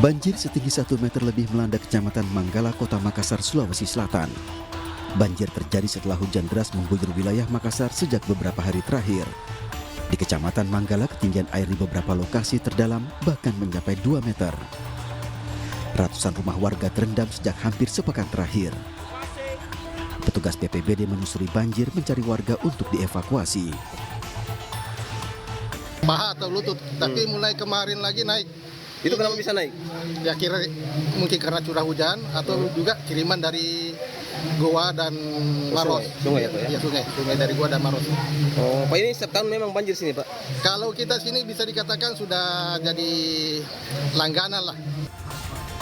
Banjir setinggi 1 meter lebih melanda Kecamatan Manggala, Kota Makassar, Sulawesi Selatan. Banjir terjadi setelah hujan deras mengguyur wilayah Makassar sejak beberapa hari terakhir. Di Kecamatan Manggala, ketinggian air di beberapa lokasi terdalam bahkan mencapai 2 meter. Ratusan rumah warga terendam sejak hampir sepekan terakhir. Petugas BPBD menyusuri banjir mencari warga untuk dievakuasi. Paha atau lutut, tapi mulai kemarin lagi naik. Itu kenapa bisa naik? Ya kira mungkin karena curah hujan atau juga kiriman dari Goa dan Maros. Sungai ya Pak ya? Ya sungai dari Goa dan Maros. Oh, Pak, ini setiap tahun memang banjir sini Pak? Kalau kita sini bisa dikatakan sudah jadi langganan lah.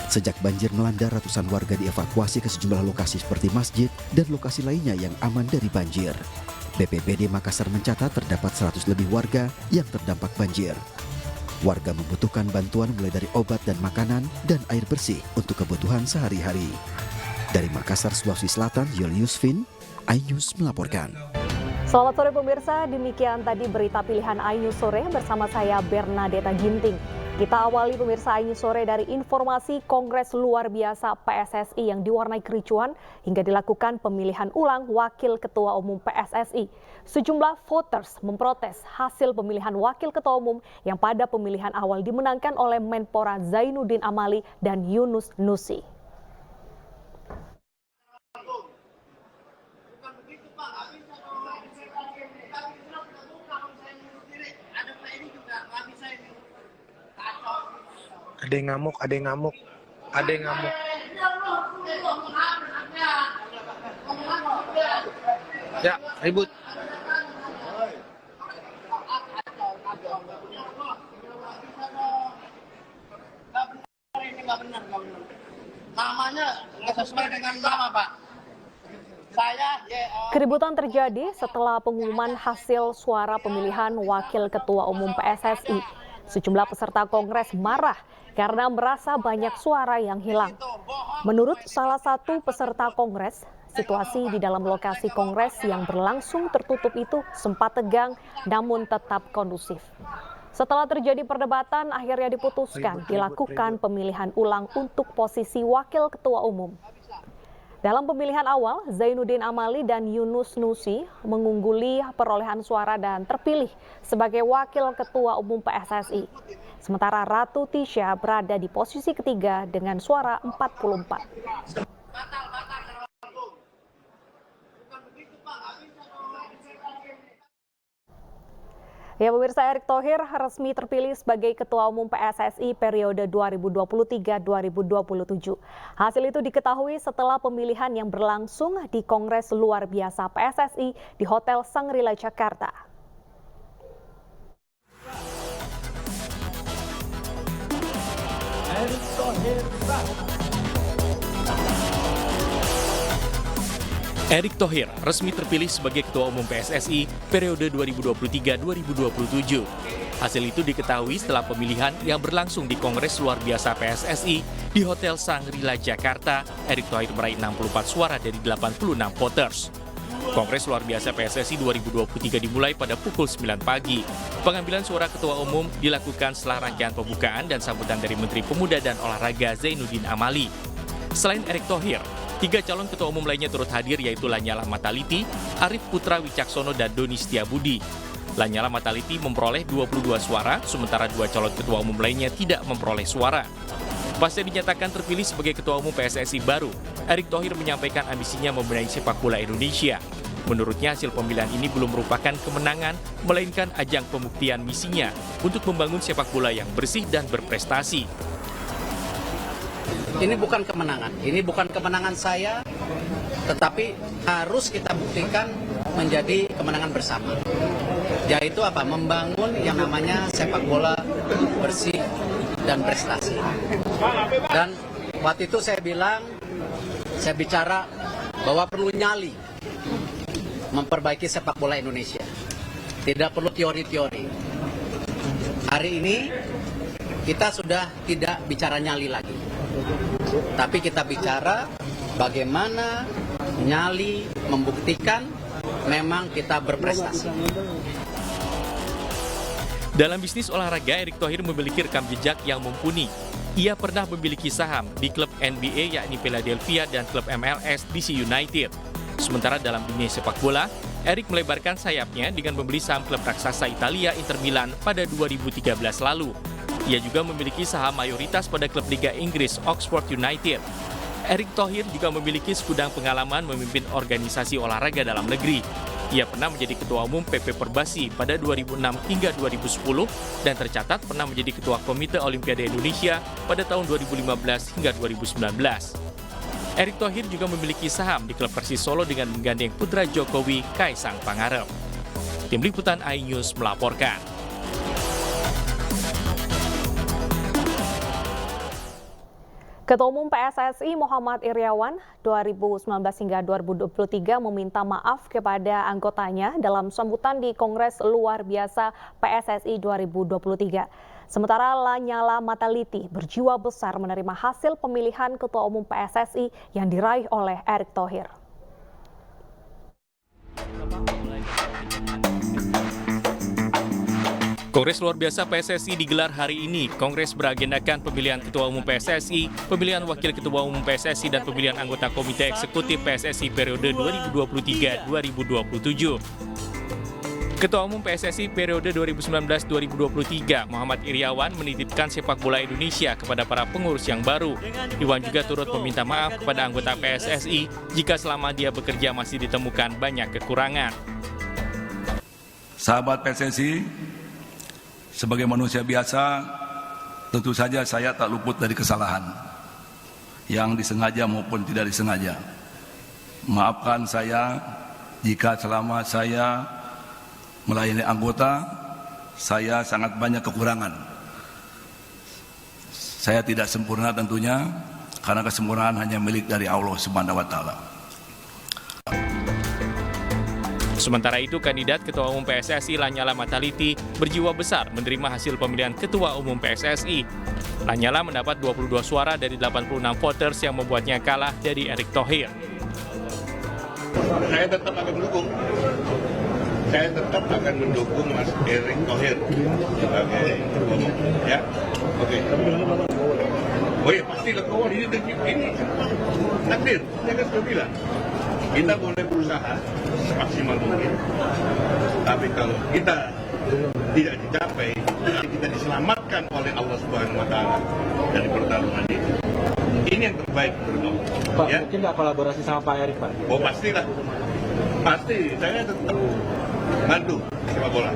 Sejak banjir melanda, ratusan warga dievakuasi ke sejumlah lokasi seperti masjid dan lokasi lainnya yang aman dari banjir. BPBD Makassar mencatat terdapat 100 lebih warga yang terdampak banjir. Warga membutuhkan bantuan mulai dari obat dan makanan dan air bersih untuk kebutuhan sehari-hari. Dari Makassar, Sulawesi Selatan, Julius Fin, iNews melaporkan. Selamat sore pemirsa, demikian tadi berita pilihan iNews sore bersama saya Bernadetta Ginting. Kita awali pemirsa iNews sore dari informasi Kongres Luar Biasa PSSI yang diwarnai kericuhan hingga dilakukan pemilihan ulang Wakil Ketua Umum PSSI. Sejumlah voters memprotes hasil pemilihan Wakil Ketua Umum yang pada pemilihan awal dimenangkan oleh Menpora Zainuddin Amali dan Yunus Nusi. Ada yang ngamuk, ada yang ngamuk, ada yang ngamuk. Ya, ribut. Ini nggak benar. Namanya nggak sesuai dengan nama, Pak. Keributan terjadi setelah pengumuman hasil suara pemilihan Wakil Ketua Umum PSSI. Sejumlah peserta Kongres marah karena merasa banyak suara yang hilang. Menurut salah satu peserta Kongres, situasi di dalam lokasi Kongres yang berlangsung tertutup itu sempat tegang namun tetap kondusif. Setelah terjadi perdebatan, akhirnya diputuskan dilakukan pemilihan ulang untuk posisi Wakil Ketua Umum. Dalam pemilihan awal, Zainuddin Amali dan Yunus Nusi mengungguli perolehan suara dan terpilih sebagai Wakil Ketua Umum PSSI. Sementara Ratu Tisha berada di posisi ketiga dengan suara 44. Ya pemirsa, Erick Thohir resmi terpilih sebagai Ketua Umum PSSI periode 2023-2027. Hasil itu diketahui setelah pemilihan yang berlangsung di Kongres Luar Biasa PSSI di Hotel Shangri-La, Jakarta. Erick Thohir Erick Thohir resmi terpilih sebagai Ketua Umum PSSI periode 2023-2027. Hasil itu diketahui setelah pemilihan yang berlangsung di Kongres Luar Biasa PSSI di Hotel Shangri-La, Jakarta. Erick Thohir meraih 64 suara dari 86 voters. Kongres Luar Biasa PSSI 2023 dimulai pada pukul 9 pagi. Pengambilan suara Ketua Umum dilakukan setelah rangkaian pembukaan dan sambutan dari Menteri Pemuda dan Olahraga Zainuddin Amali. Selain Erick Thohir, 3 calon ketua umum lainnya turut hadir yaitu Lanyala Mataliti, Arief Putra Wicaksono, dan Doni Setiabudi. Lanyala Mataliti memperoleh 22 suara, sementara 2 calon ketua umum lainnya tidak memperoleh suara. Pasca dinyatakan terpilih sebagai Ketua Umum PSSI baru, Erick Thohir menyampaikan ambisinya membenahi sepak bola Indonesia. Menurutnya hasil pemilihan ini belum merupakan kemenangan, melainkan ajang pembuktian misinya untuk membangun sepak bola yang bersih dan berprestasi. Ini bukan kemenangan saya, tetapi harus kita buktikan menjadi kemenangan bersama. Yaitu apa? Membangun yang namanya sepak bola bersih dan prestasi. Dan waktu itu saya bicara bahwa perlu nyali memperbaiki sepak bola Indonesia. Tidak perlu teori-teori. Hari ini kita sudah tidak bicara nyali lagi. Tapi kita bicara bagaimana nyali membuktikan memang kita berprestasi. Dalam bisnis olahraga, Erick Thohir memiliki rekam jejak yang mumpuni. Ia pernah memiliki saham di klub NBA yakni Philadelphia dan klub MLS DC United. Sementara dalam dunia sepak bola, Erick melebarkan sayapnya dengan membeli saham klub raksasa Italia Inter Milan pada 2013 lalu. Ia juga memiliki saham mayoritas pada klub Liga Inggris Oxford United. Erick Thohir juga memiliki segudang pengalaman memimpin organisasi olahraga dalam negeri. Ia pernah menjadi Ketua Umum PP Perbasi pada 2006 hingga 2010 dan tercatat pernah menjadi Ketua Komite Olimpiade Indonesia pada tahun 2015 hingga 2019. Erick Thohir juga memiliki saham di klub Persis Solo dengan menggandeng putra Jokowi, Kaisang Pangarep. Tim Liputan iNews melaporkan. Ketua Umum PSSI Muhammad Iryawan 2019 hingga 2023 meminta maaf kepada anggotanya dalam sambutan di Kongres Luar Biasa PSSI 2023. Sementara Lanyala Mataliti berjiwa besar menerima hasil pemilihan Ketua Umum PSSI yang diraih oleh Erick Thohir. Kongres Luar Biasa PSSI digelar hari ini. Kongres beragendakan pemilihan Ketua Umum PSSI, pemilihan Wakil Ketua Umum PSSI, dan pemilihan anggota Komite Eksekutif PSSI periode 2023-2027. Ketua Umum PSSI periode 2019-2023, Muhammad Iryawan, menitipkan sepak bola Indonesia kepada para pengurus yang baru. Iwan juga turut meminta maaf kepada anggota PSSI jika selama dia bekerja masih ditemukan banyak kekurangan. Sahabat PSSI, sebagai manusia biasa, tentu saja saya tak luput dari kesalahan yang disengaja maupun tidak disengaja. Maafkan saya jika selama saya melayani anggota, saya sangat banyak kekurangan. Saya tidak sempurna tentunya, karena kesempurnaan hanya milik dari Allah Subhanahu wa Ta'ala. Sementara itu, kandidat Ketua Umum PSSI Lanyala Mataliti berjiwa besar menerima hasil pemilihan Ketua Umum PSSI. Lanyala mendapat 22 suara dari 86 voters yang membuatnya kalah dari Erick Thohir. Saya tetap akan mendukung. Saya tetap akan mendukung Mas Erick Thohir sebagai Ketua Umum. Ya, oke. Oh ya, pasti kawan ini takdir. Saya kan sudah bilang. Kita boleh berusaha semaksimal mungkin, tapi kalau kita tidak dicapai, kita diselamatkan oleh Allah Subhanahu wa Ta'ala dari pertarungan ini. Ini yang terbaik menurut Allah. Pak, ya? Mungkin nggak kolaborasi sama Pak Erick, Pak? Oh pastilah, pasti. Saya tetap bantu sepak bola.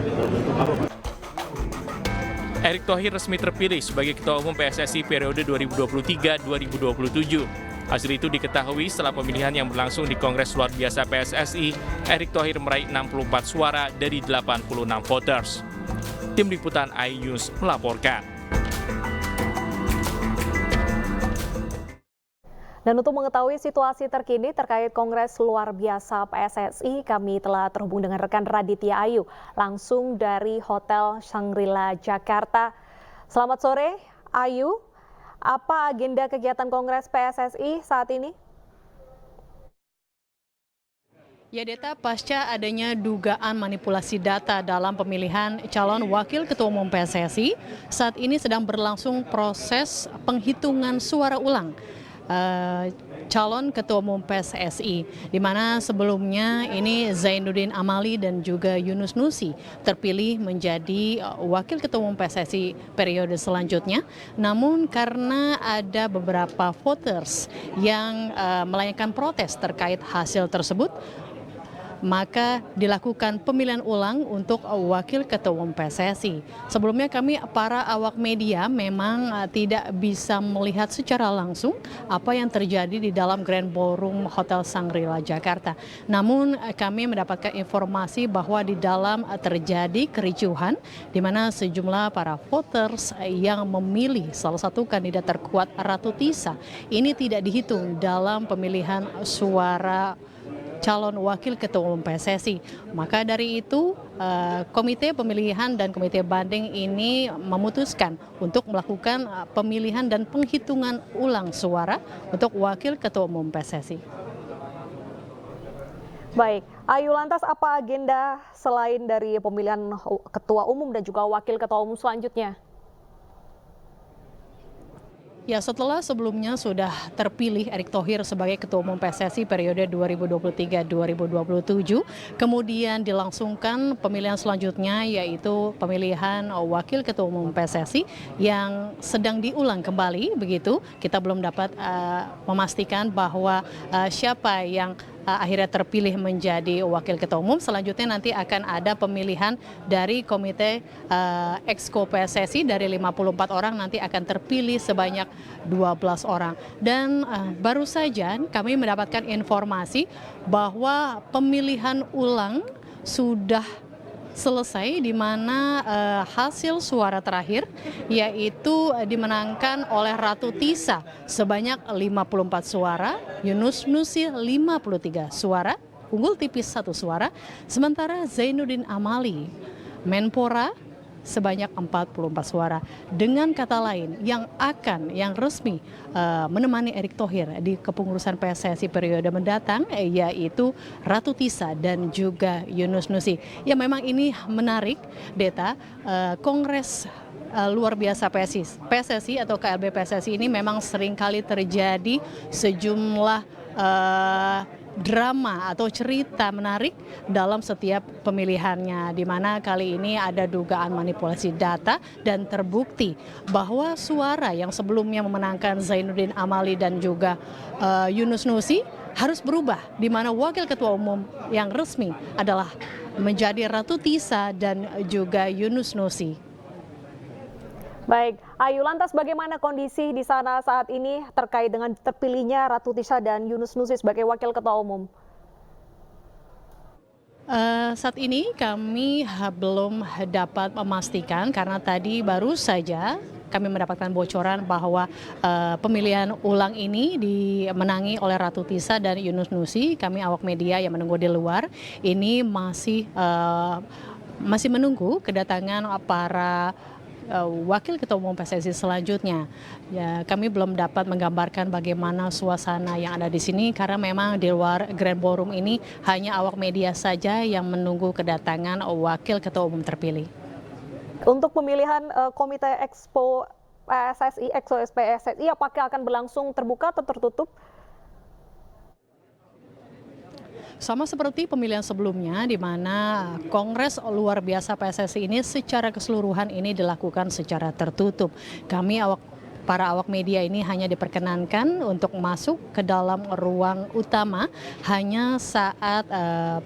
Erick Thohir resmi terpilih sebagai Ketua Umum PSSI periode 2023-2027. Hasil itu diketahui setelah pemilihan yang berlangsung di Kongres Luar Biasa PSSI, Erick Thohir meraih 64 suara dari 86 voters. Tim Liputan iNews melaporkan. Dan untuk mengetahui situasi terkini terkait Kongres Luar Biasa PSSI, kami telah terhubung dengan rekan Raditya Ayu, langsung dari Hotel Shangri-La, Jakarta. Selamat sore, Ayu. Apa agenda kegiatan Kongres PSSI saat ini? Ya Deta, pasca adanya dugaan manipulasi data dalam pemilihan calon wakil ketua umum PSSI, saat ini sedang berlangsung proses penghitungan suara ulang calon ketua umum PSSI, di mana sebelumnya ini Zainuddin Amali dan juga Yunus Nusi terpilih menjadi wakil ketua umum PSSI periode selanjutnya. Namun karena ada beberapa voters yang melayangkan protes terkait hasil tersebut, maka dilakukan pemilihan ulang untuk wakil ketua umum PSSI. Sebelumnya kami para awak media memang tidak bisa melihat secara langsung apa yang terjadi di dalam Grand Ballroom Hotel Shangri-La Jakarta. Namun kami mendapatkan informasi bahwa di dalam terjadi kericuhan di mana sejumlah para voters yang memilih salah satu kandidat terkuat Ratu Tisa ini tidak dihitung dalam pemilihan suara calon wakil ketua umum PSSI. Maka dari itu komite pemilihan dan komite banding ini memutuskan untuk melakukan pemilihan dan penghitungan ulang suara untuk wakil ketua umum PSSI. Baik, Ayu, lantas apa agenda selain dari pemilihan ketua umum dan juga wakil ketua umum selanjutnya? Ya, setelah sebelumnya sudah terpilih Erick Thohir sebagai Ketua Umum PSSI periode 2023-2027, kemudian dilangsungkan pemilihan selanjutnya yaitu pemilihan Wakil Ketua Umum PSSI yang sedang diulang kembali begitu. Kita belum dapat memastikan bahwa siapa yang akhirnya terpilih menjadi Wakil Ketua Umum. Selanjutnya nanti akan ada pemilihan dari Komite Exco PSSI dari 54 orang nanti akan terpilih sebanyak 12 orang. Dan baru saja kami mendapatkan informasi bahwa pemilihan ulang sudah selesai, di mana hasil suara terakhir yaitu dimenangkan oleh Ratu Tisa sebanyak 54 suara, Yunus Nusi 53 suara, unggul tipis 1 suara, sementara Zainuddin Amali Menpora sebanyak 44 suara. Dengan kata lain, yang resmi menemani Erick Thohir di kepengurusan PSSI periode mendatang yaitu Ratu Tisa dan juga Yunus Nusi. Ya, memang ini menarik, Deta. Kongres luar biasa PSSI atau KLB PSSI ini memang seringkali terjadi sejumlah drama atau cerita menarik dalam setiap pemilihannya, di mana kali ini ada dugaan manipulasi data dan terbukti bahwa suara yang sebelumnya memenangkan Zainuddin Amali dan juga Yunus Nusi harus berubah, di mana wakil ketua umum yang resmi adalah menjadi Ratu Tisa dan juga Yunus Nusi. Baik, Ayu, lantas bagaimana kondisi di sana saat ini terkait dengan terpilihnya Ratu Tisa dan Yunus Nusi sebagai wakil ketua umum? Saat ini kami belum dapat memastikan karena tadi baru saja kami mendapatkan bocoran bahwa pemilihan ulang ini dimenangi oleh Ratu Tisa dan Yunus Nusi. Kami awak media yang menunggu di luar ini masih menunggu kedatangan para wakil ketua umum PSSI selanjutnya. Ya, kami belum dapat menggambarkan bagaimana suasana yang ada di sini karena memang di luar Grand Ballroom ini hanya awak media saja yang menunggu kedatangan wakil ketua umum terpilih. Untuk pemilihan Komite Expo PSSI, Exco PSSI, apakah akan berlangsung terbuka atau tertutup? Sama seperti pemilihan sebelumnya, di mana Kongres luar biasa PSSI ini secara keseluruhan ini dilakukan secara tertutup. Para awak media ini hanya diperkenankan untuk masuk ke dalam ruang utama hanya saat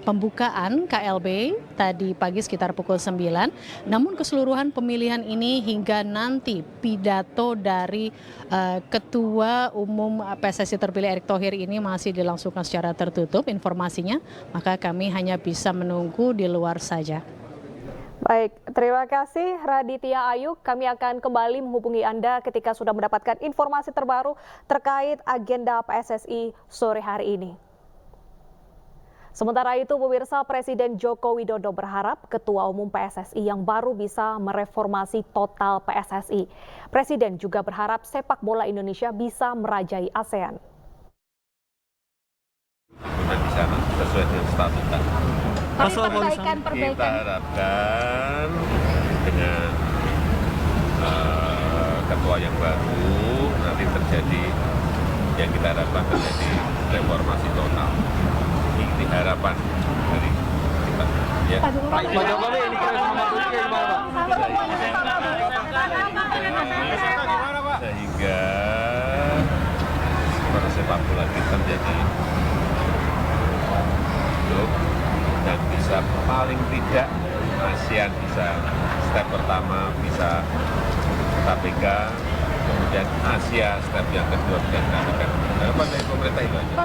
pembukaan KLB tadi pagi sekitar pukul 9. Namun keseluruhan pemilihan ini hingga nanti pidato dari Ketua Umum PSSI terpilih Erick Thohir ini masih dilangsungkan secara tertutup informasinya, maka kami hanya bisa menunggu di luar saja. Baik, terima kasih Raditya Ayu. Kami akan kembali menghubungi Anda ketika sudah mendapatkan informasi terbaru terkait agenda PSSI sore hari ini. Sementara itu, pemirsa, Presiden Joko Widodo berharap Ketua Umum PSSI yang baru bisa mereformasi total PSSI. Presiden juga berharap sepak bola Indonesia bisa merajai ASEAN. Di sana sesuai dengan statuta. Kita harapkan dengan ketua yang baru nanti terjadi yang kita harapkan terjadi reformasi total. Ini harapan dari kita. Ya. Pak Jokowi ini sehingga sepak bola kita menjadi hidup dan bisa paling tidak ASEAN bisa step pertama bisa KPK, kemudian Asia step yang kedua bisa KPK. Harapan dari pemerintah itu aja.